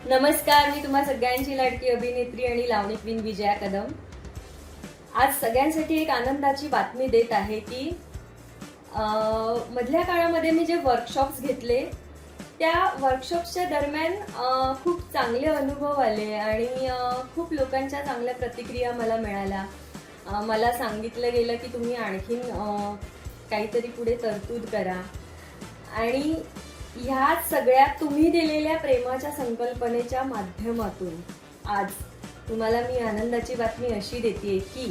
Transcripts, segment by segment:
नमस्कार, मी तुम्हा सगळ्यांची लाडकी अभिनेत्री आणि लावणी क्वीन विजया कदम। आज सगळ्यांसाठी एक आनंदाची बातमी देत आहे की मधल्या काळामध्ये मी जे वर्कशॉप्स घेतले त्या वर्कशॉप्सच्या दरम्यान खूप चांगले अनुभव आले आणि खूप लोकांच्या चांगल्या प्रतिक्रिया मला मिळाल्या। मला सांगितलं गेलं की तुम्ही आणखीन काहीतरी पुढे तरतूद करा आणि ह्या सगळ्या तुम्ही दिलेल्या प्रेमाच्या संकल्पनेच्या माध्यमातून आज तुम्हाला मी आनंदाची बातमी अशी देते की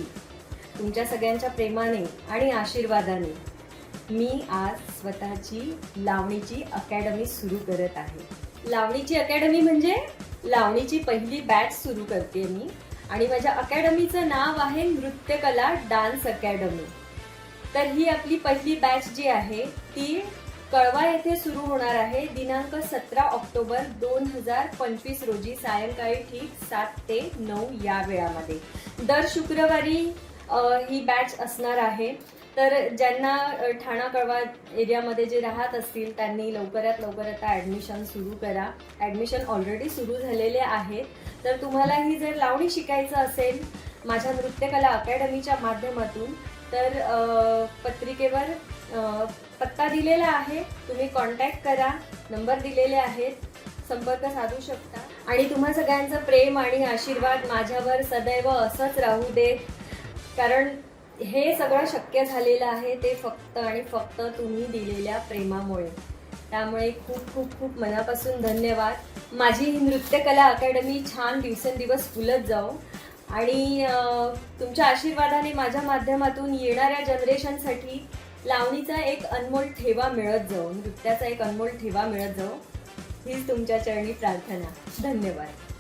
तुमच्या सगळ्यांच्या प्रेमाने आणि आशीर्वादाने मी आज स्वतःची लावणीची अकॅडमी सुरू करत आहे। लावणीची अकॅडमी म्हणजे लावणीची पहिली बॅच सुरू करते मी आणि माझ्या अकॅडमीचं नाव आहे नृत्यकला डान्स अकॅडमी। तर ही आपली पहिली बॅच जी आहे ती कळवा येथे सुरू होणार आहे दिनांक 17 ऑक्टोबर 2025 रोजी सायंकाळी ठीक 7 ते 9 या वेळामध्ये। दर शुक्रवारी ही बॅच असणार आहे। तर ज्यांना ठाणा कळवा एरियामध्ये जे राहत असतील त्यांनी लवकरात लवकर आता ॲडमिशन सुरू करा। ॲडमिशन ऑलरेडी सुरू झालेले आहेत। तर तुम्हाला ही जर लावणी शिकायचं असेल माझ्या नृत्यकला अकॅडमीच्या माध्यमातून तर पत्रिकेवर पत्ता दिलेला आहे, तुम्ही कॉन्टॅक्ट करा, नंबर दिलेले आहेत, संपर्क साधू शकता आणि तुम्हा सगळ्यांचं प्रेम आणि आशीर्वाद माझ्यावर सदैव असंच राहू देत, कारण हे सगळं शक्य झालेलं आहे ते फक्त आणि फक्त तुम्ही दिलेल्या प्रेमामुळे। त्यामुळे खूप खूप खूप मनापासून धन्यवाद। माझी ही नृत्यकला अकॅडमी छान दिवसेंदिवस फुलत जाऊ आणि तुमच्या आशीर्वादाने माझ्या माध्यमातून येणाऱ्या जनरेशनसाठी लावणीचा एक अनमोल ठेवा मिळत जाऊ, नृत्याचा एक अनमोल ठेवा मिळत जाऊ, हीच तुमच्या चरणी प्रार्थना। धन्यवाद।